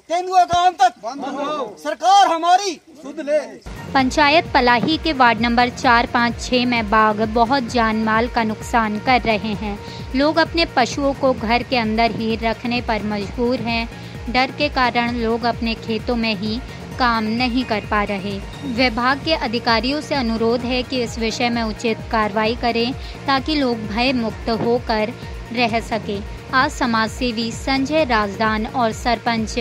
तेंदुआ का अंत बंद हो, सरकार हमारी सुध ले। पंचायत पलाही के वार्ड नंबर 4, 5, 6 में बाघ बहुत जान माल का नुकसान कर रहे हैं। लोग अपने पशुओं को घर के अंदर ही रखने पर मजबूर हैं। डर के कारण लोग अपने खेतों में ही काम नहीं कर पा रहे। विभाग के अधिकारियों से अनुरोध है कि इस विषय में उचित कार्रवाई करें ताकि लोग भय मुक्त होकर रह सके। आज समाजसेवी संजय राजदान और सरपंच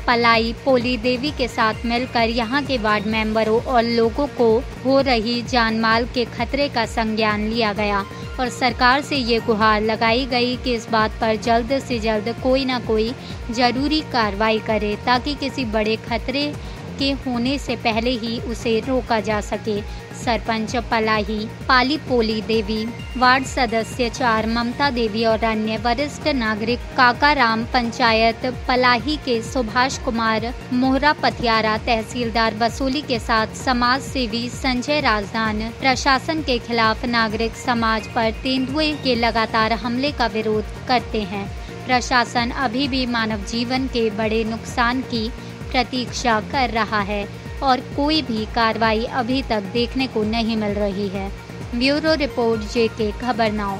पलाई पोली देवी के साथ मिलकर यहां के वार्ड मेंबरों और लोगों को हो रही जानमाल के खतरे का संज्ञान लिया गया और सरकार से ये गुहार लगाई गई कि इस बात पर जल्द से जल्द कोई ना कोई जरूरी कार्रवाई करे ताकि किसी बड़े खतरे के होने से पहले ही उसे रोका जा सके। सरपंच पलाही पाली पोली देवी, वार्ड सदस्य 4 ममता देवी और अन्य वरिष्ठ नागरिक काकाराम, पंचायत पलाही के सुभाष कुमार मोहरा पथियारा, तहसीलदार वसूली के साथ समाज सेवी संजय राजदान प्रशासन के खिलाफ नागरिक समाज पर तेंदुए के लगातार हमले का विरोध करते हैं। प्रशासन अभी भी मानव जीवन के बड़े नुकसान की प्रतीक्षा कर रहा है और कोई भी कार्रवाई अभी तक देखने को नहीं मिल रही है। ब्यूरो रिपोर्ट JK खबर नाउ।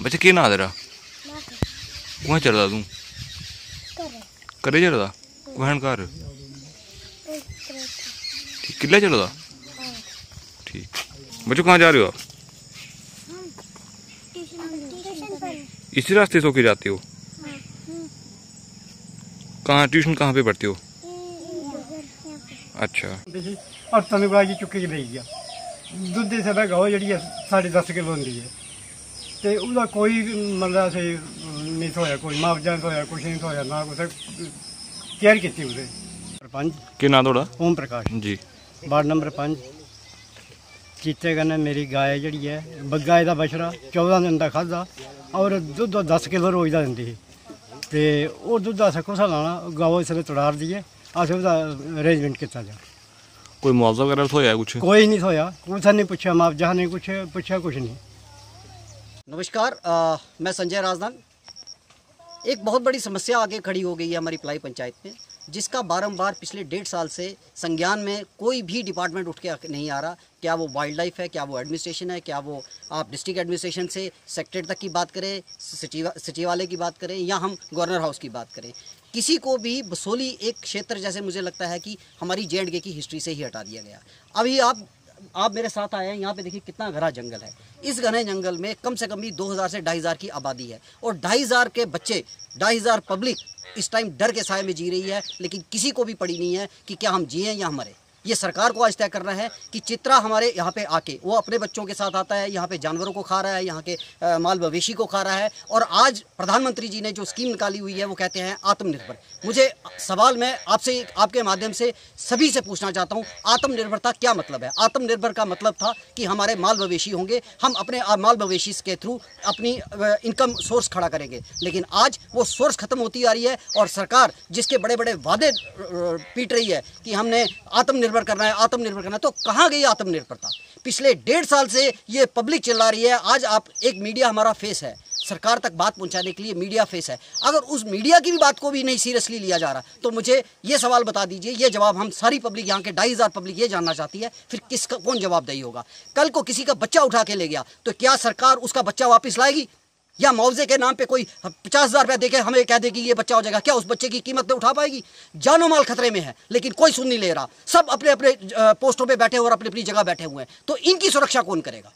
बच्चे की ना तेरा वहाँ चलता तू करे चलता वहन कर ठीक किला चलता ठीक। बच्चों कहाँ जा रहे हो आप? इसी रास्ते से होके जाते हो? कहाँ ट्यूशन कहाँ पे पढ़ते हो? अच्छा। और तनख्वाह चुके च बेच गया दुध से मैं गौ जी 10.5 किलो होंगी है तो उसका कोई मतलब से नहीं थोया, कोई मुआवजा नहीं थोया, कुछ नहीं थोया, ना कुछ केयर की उसे। सरपंच के नाम थोड़ा? Om Prakash ji, ward number 5। चीते कन्नै मेरी गाय जी है, गाय का बछड़ा 14 दिन का खादा और दुध 10 किलो रोज का दिंदी तो वो दुध अस कुसा लाना, गौ इसलिए तड़ार दी है, अस अरेंजमेंट किया जाए। कोई मुआवजा वगैरह थोया कुछ? कोई नहीं थोया, कुछ नहीं पूछा, मुआवजा नहीं कुछ पूछा, कुछ नहीं। नमस्कार, मैं संजय राजदान। एक बहुत बड़ी समस्या आगे खड़ी हो गई है हमारी पलाई पंचायत में, जिसका बारंबार पिछले 1.5 साल से संज्ञान में कोई भी डिपार्टमेंट उठ के नहीं आ रहा। क्या वो वाइल्ड लाइफ है, क्या वो एडमिनिस्ट्रेशन है, क्या वो आप डिस्ट्रिक्ट एडमिनिस्ट्रेशन से सेक्रेटरी तक की बात करें, सचिवालय की बात करें या हम गवर्नर हाउस की बात करें, किसी को भी बसोली एक क्षेत्र जैसे मुझे लगता है कि हमारी J&K की हिस्ट्री से ही हटा दिया गया। अभी आप मेरे साथ आए हैं, यहाँ पे देखिए कितना घना जंगल है। इस घने जंगल में कम से कम भी 2000 से 2500 की आबादी है और 2500 के बच्चे, 2500 पब्लिक इस टाइम डर के साए में जी रही है, लेकिन किसी को भी पड़ी नहीं है कि क्या हम जिए या हम मरे। ये सरकार को आज तय करना है कि चित्रा हमारे यहाँ पे आके वो अपने बच्चों के साथ आता है, यहाँ पे जानवरों को खा रहा है, यहाँ के माल मवेशी को खा रहा है। और आज प्रधानमंत्री जी ने जो स्कीम निकाली हुई है वो कहते हैं आत्मनिर्भर। मुझे सवाल मैं आपसे, आपके माध्यम से सभी से पूछना चाहता हूँ, आत्मनिर्भरता क्या मतलब है? आत्मनिर्भर का मतलब था कि हमारे माल मवेशी होंगे, हम अपने माल मवेशी के थ्रू अपनी इनकम सोर्स खड़ा करेंगे। लेकिन आज वो सोर्स खत्म होती आ रही है और सरकार जिसके बड़े बड़े वादे पीट रही है कि हमने आत्मनिर्भर करना है, आत्मनिर्भर करना है, तो कहाँ गई आत्मनिर्भरता? पिछले 1.5 साल से ये पब्लिक चिल्ला रही है। आज आप एक मीडिया हमारा फेस है, सरकार तक बात पहुंचाने के लिए मीडिया फेस है। अगर उस मीडिया की भी बात को भी नहीं सीरियसली लिया जा रहा तो मुझे ये सवाल बता दीजिए, ये जवाब हम सारी पब्लिक, यहाँ के 2500 पब्लिक ये जानना चाहती है, फिर किसका कौन जवाबदेही होगा? कल को किसी का बच्चा उठा के ले गया तो क्या सरकार उसका बच्चा वापस लाएगी? या मुआवजे के नाम पे कोई 50,000 रुपया देके हमें कह देगी ये बच्चा हो जाएगा? क्या उस बच्चे की कीमत उठा पाएगी? जानो माल खतरे में है, लेकिन कोई सुन नहीं ले रहा। सब अपने अपने पोस्टों पे बैठे और अपनी अपनी जगह बैठे हुए हैं, तो इनकी सुरक्षा कौन करेगा?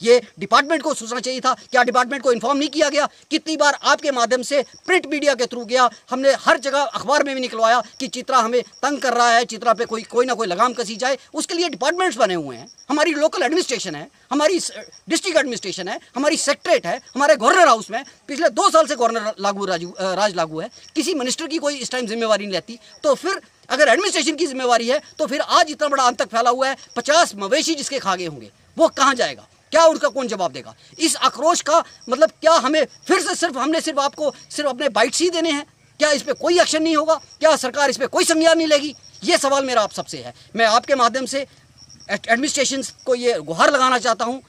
ये डिपार्टमेंट को सोचना चाहिए था। क्या डिपार्टमेंट को इन्फॉर्म नहीं किया गया? कितनी बार आपके माध्यम से प्रिंट मीडिया के थ्रू गया, हमने हर जगह अखबार में भी निकलवाया कि चित्रा हमें तंग कर रहा है, चित्रा पे कोई ना कोई लगाम कसी जाए। उसके लिए डिपार्टमेंट्स बने हुए हैं, हमारी लोकल एडमिनिस्ट्रेशन है, हमारी डिस्ट्रिक्ट एडमिनिस्ट्रेशन है, हमारी सेक्रेटरेट है, हमारे गवर्नर हाउस में पिछले 2 साल से गवर्नर राज लागू है। किसी मिनिस्टर की कोई इस टाइम जिम्मेवारी नहीं लेती, तो फिर अगर एडमिनिस्ट्रेशन की जिम्मेवारी है तो फिर आज इतना बड़ा आतंक फैला हुआ है, 50 मवेशी जिसके खा गए होंगे, वो कहाँ जाएगा? क्या उनका कौन जवाब देगा? इस आक्रोश का मतलब क्या हमें फिर से हमने सिर्फ आपको सिर्फ अपने बाइट्स ही देने हैं? क्या इस पे कोई एक्शन नहीं होगा? क्या सरकार इस पे कोई संज्ञान नहीं लेगी? ये सवाल मेरा आप सबसे है। मैं आपके माध्यम से एडमिनिस्ट्रेशन को ये गुहार लगाना चाहता हूँ,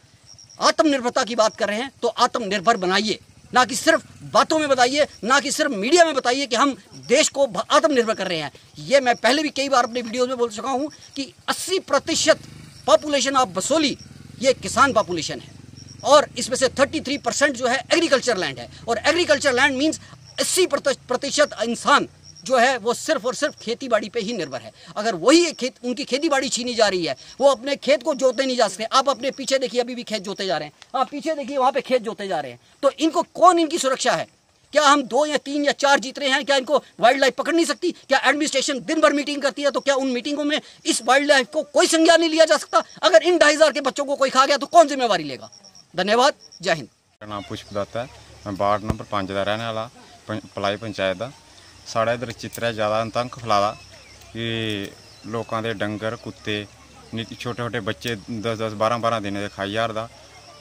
आत्मनिर्भरता की बात कर रहे हैं तो आत्मनिर्भर बनाइए, ना कि सिर्फ बातों में बताइए, ना कि सिर्फ मीडिया में बताइए कि हम देश को आत्मनिर्भर कर रहे हैं। ये मैं पहले भी कई बार अपने वीडियोज़ में बोल चुका हूँ कि 80% पॉपुलेशन ऑफ बसोली ये किसान पॉपुलेशन है और इसमें से 33% जो है एग्रीकल्चर लैंड है, और एग्रीकल्चर लैंड मीन्स 80% इंसान जो है वो सिर्फ और सिर्फ खेती बाड़ी पे ही निर्भर है। अगर वही उनकी खेती बाड़ी छीनी जा रही है, वो अपने खेत को जोतने नहीं जा सकते। आप अपने पीछे देखिए, अभी भी खेत जोते जा रहे हैं, आप पीछे देखिए वहाँ पे खेत जोते जा रहे हैं। तो इनको कौन इनकी सुरक्षा है? क्या हम 2 या 3 या 4 जीत रहे हैं? क्या इनको वाइल्ड लाइफ पकड़ नहीं सकती? क्या एडमिनिस्ट्रेशन दिन भर मीटिंग करती है तो क्या उन मीटिंगों में इस वाइल्ड लाइफ को कोई संज्ञान नहीं लिया जा सकता? अगर इन 2500 के बच्चों को कोई खा गया तो कौन जिम्मेवारी लेगा? धन्यवाद, जय हिंद। मेरा नाम पुष्पदत्त है, मैं वार्ड नंबर 5 का रहने वाला, पलाई पंचायत का। साढ़े इधर चित्तरा ज़्यादा आतंक फैलादा कि लोगों के डंगर कुत्ते छोटे छोटे बच्चे 10-10 12-12 दिन के खाई जारदा।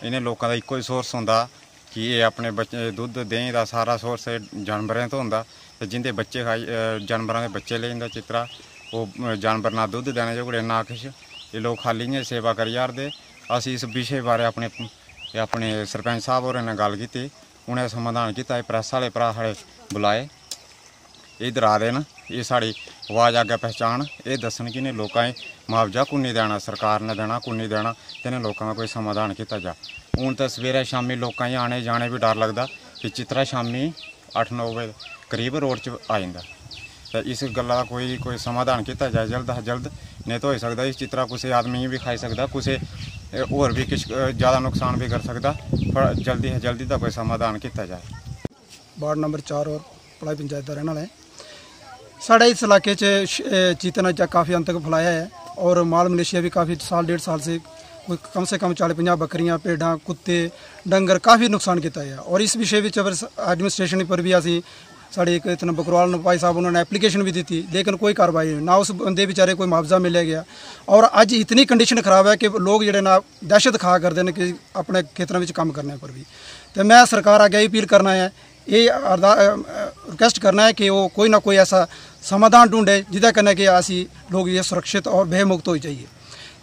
इन्हें लोगों का एको ही सोर्स होंदा कि ये अपने बच्चे दुध देहीं का सारा सोर्स जानवरों तो होंदा, ते जिंदे बच्चे खाई जानवरों के बच्चे ले जांदा चित्तरा, वो जानवर ना दुध देने जोगड़े ना किश, ये लोग खाली इ'यां सेवा करी जारदे। असीं इस विशे बारे अपने सरपंच साहब होरें ने गल कीती, उ'नें समाधान किया। प्रैस वाले भरा साढ़े बुलाए, इधर आ दे न, ये साड़ी आवाज़ अग्गें पहचान, ये दसन कि इन्हें लोगों मुआवजा कुन्नी देना, सरकार ने देना कुन्नी देना, तो इन्हें लोगों का कोई समाधान किया जा। हूँ तो सवेरे शामी लोगों आने जाने भी डर लगता कि चित्तरा शामी 8-9 बजे करीब रोड च आ जाता। तो इस गल्ला का कोई समाधान किया जाए जल्द अज जल्द, नहीं तो हो सकता इस चित्तरा किसी आदमी भी खाई सकता, किसी होर भी कुछ ज़्यादा नुकसान भी कर सकता। जल्दी है जल्दी का कोई समाधान किया जाए। वार्ड नंबर 4 और पलाई पंचायत का रहने वाला है। साढ़े इस इलाके चीते ने काफ़ी अंत तक फैलाया है और माल मलेशिया भी काफ़ी 1-1.5 साल से कोई कम से कम 40-50 बकरियां, भेड़ां, कुत्ते, डंगर काफ़ी नुकसान किया है। और इस विषय में एडमिनिस्ट्रेशन पर भी असी साढ़े एक इतना बकरवाल भाई साहब उन्होंने एप्लीकेशन भी दी थी, लेकिन कोई कार्रवाई नहीं, ना उस बंदे बेचारे कोई मुआवजा मिले गया। और अज इतनी कंडीशन खराब है कि लोग जोड़े ना दहशत खा करते हैं कि अपने खेतों में काम करने पर भी। तो मैं सरकार आगे अपील करना है, ये रिक्वेस्ट करना है कि वो कोई ना कोई ऐसा समाधान ढूंढे जिदा करने के असी लोग ये सुरक्षित और भयमुक्त हो जाइए।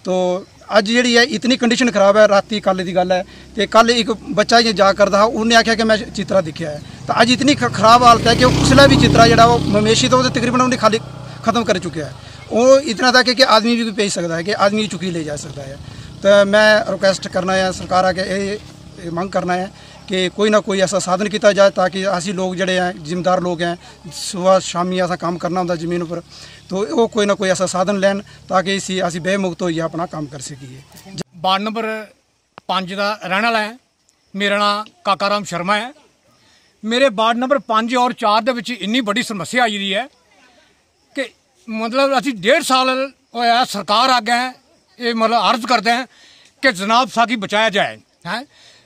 तो अज जी है इतनी कंडीशन खराब है, राती कल की गल है कि कल एक बच्चा ये जा करता उन्हें आख्या कि मैं चित्तरा दिखा है, तो अज इतनी खराब हालत है कि उसलै भी चित्तरा जो मवेशी तो तकरीबन उन्हें खाली खत्म कर चुका है। वो इतना तक कि आदमी भी भेज सकता है कि आदमी चुकी ले जा सकता है। तो मैं रिक्वेस्ट करना है सरकार आगे ये मांग करना है कि कोई ना कोई ऐसा साधन किया जाए ताकि असी लोग जड़े हैं जिम्मेदार लोग हैं, सुबह शामी ऐसा काम करना होता जमीन पर, तो वो कोई ना कोई ऐसा साधन लैन ताकि इसी असी बेमुक्त होइए अपना काम कर सकीए। वार्ड नंबर 5 का रहने वाला है, मेरा नाम काका राम शर्मा है। मेरे वार्ड नंबर 5 और 4 के विच इन्नी बड़ी समस्या आई रही है कि मतलब असी 1.5 साल होया सरकार आगे ये मतलब अर्ज करते हैं कि जनाब साकी बचाया जाए है।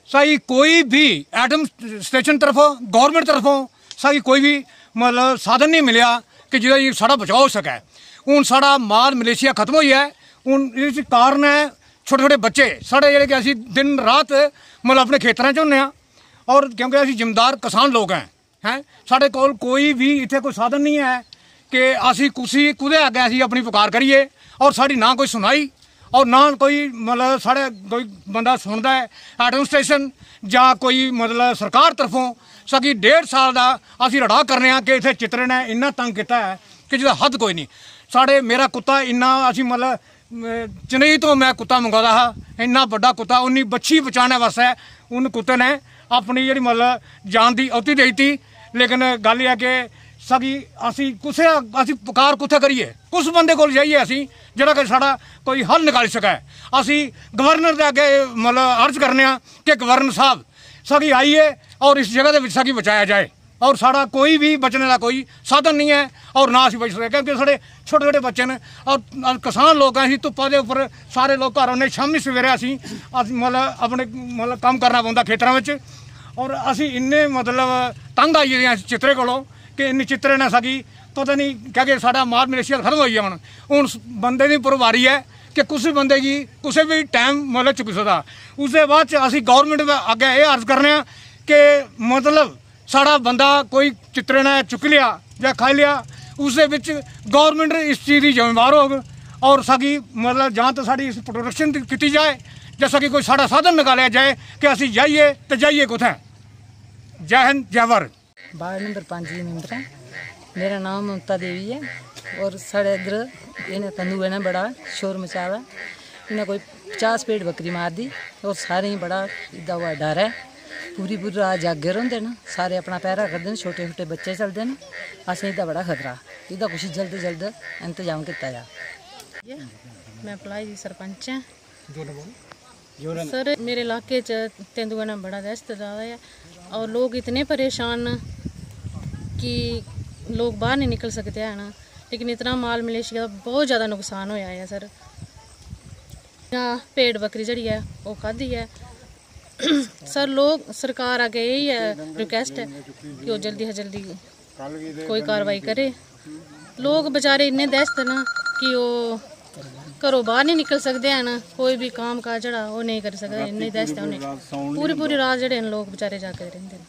साई कोई भी एडमिनिस्ट्रेशन तरफों गवर्नमेंट तरफों साई कोई भी मतलब साधन नहीं मिलया कि जो साड़ा बचाव हो सके। हूँ साड़ा माल मलेशिया खत्म हो है, हूँ इस कारण है छोटे छोटे बच्चे साढ़े जेह्ड़े कि असी दिन रात मतलब अपने खेतरों च होंने और क्योंकि असी जिम्मेदार किसान लोग हैं साढ़े कोल कोई भी इत्थे कोई साधन नहीं है कि असी कुसी कुदे अग्गे असी अपनी पुकार करिए और साड़ी ना कोई सुनाई और ना कोई मतलब साढ़े कोई बंदा सुनता है एडमिनिस्ट्रेशन या कोई मतलब सरकार तरफों सकी 1.5 साल का असी रड़ा करने कि इतने चित्तरे ने इन्ना तंग किया है कि जिसका हद कोई नहीं। साढ़े मेरा कुत्ता इन्ना असी मतलब चेन्नई तो मैं कुत्ता मंगवाया हा, इन्ना बड़ा कुत्ता उन्नी बच्ची बचाने वास्ते उन कुत्ते ने अपनी जी मतलब जान की अहुति दी थी। लेकिन गल यह कि सगी असी कुसे असी पुकार कुत्थे करिए, कुछ बंदे को जाइए असी जिहड़ा कि साड़ा कोई हल निकाल सके। असी गवर्नर के अगे मतलब अर्ज करने कि गवर्नर साहब सगी आइए और इस जगह के सगी बचाया जाए और साड़ा कोई भी बचने का कोई साधन नहीं है और ना असी बच सकते क्योंकि साढ़े छोटे छोटे बच्चे ने और किसान लोग हैं। धुप्पा के उपर सारे लोग घर आने शामी सवेरे असी मतलब अपने मतलब काम करना पौंदा खेतरों में और असी इन्ने मतलब तंग आई गए चित्तरे कोलों कि इन्नी चित्तरे ने सगी पता नहीं क्या साड़ा माल मलेशिया खत्म हो गया। हूँ बंदे की परवारी है कि कुछ बंदे की किसी भी टाइम मतलब चुक सकता। उसके बाद असी गवर्नमेंट अगे ये अर्ज करने कि मतलब साड़ा बंदा कोई चित्तरे ने चुक लिया या खाई लिया उस गवर्नमेंट इस चीज़ की जिम्मेवार होग और सगी मतलब जहाँ तो साड़ी प्रोटेक्शन की जाए जैसा कि कोई साड़ा साधन निकालिया जाए कि असी जाइए तो जाइए कुत्थै। जय हिंद जय भारत। वार्ड नंबर 5 दी मैंबर है। मेरा नाम ममता देवी है और साढ़े इधर इन्हें कन्दुए ने बड़ा शोर मचा हुआ। इन्हें कोई 50 पेड़ बकरी मार दी और सारे ही बड़ा इदा हुआ डर है। पूरी रात जागे रहोंदे न, सारे अपना पैरा करते हैं, छोटे छोटे बच्चे चलते हैं। असें इदा बड़ा खतरा, इदा कुछ जल्द जल्द इंतजाम किया जा। मैं पलाई दी सरपंच हैं सर। मेरे इलाके च तेंदुए ने बड़ा दहशत ज़्यादा है और लोग इतने परेशान कि लोग बाहर नहीं निकल सकते हैं ना। लेकिन इतना माल मलेशिया का बहुत ज़्यादा नुकसान होया है सर। भेड़ बकरी जड़ी है वो खाधी है सर। लोग सरकार आगे यही है रिक्वेस्ट है कि वो जल्दी से जल्दी कोई कार्रवाई करे। लोग बेचारे इन्ने दहशत न कि वो घरों बाहर नहीं निकल सकते हैं ना, कोई भी काम काज जड़ा वो नहीं कर सकते। इन्नी दहशत है उन्हें, पूरी रात जड़े लोग बेचारे जाके रहते हैं।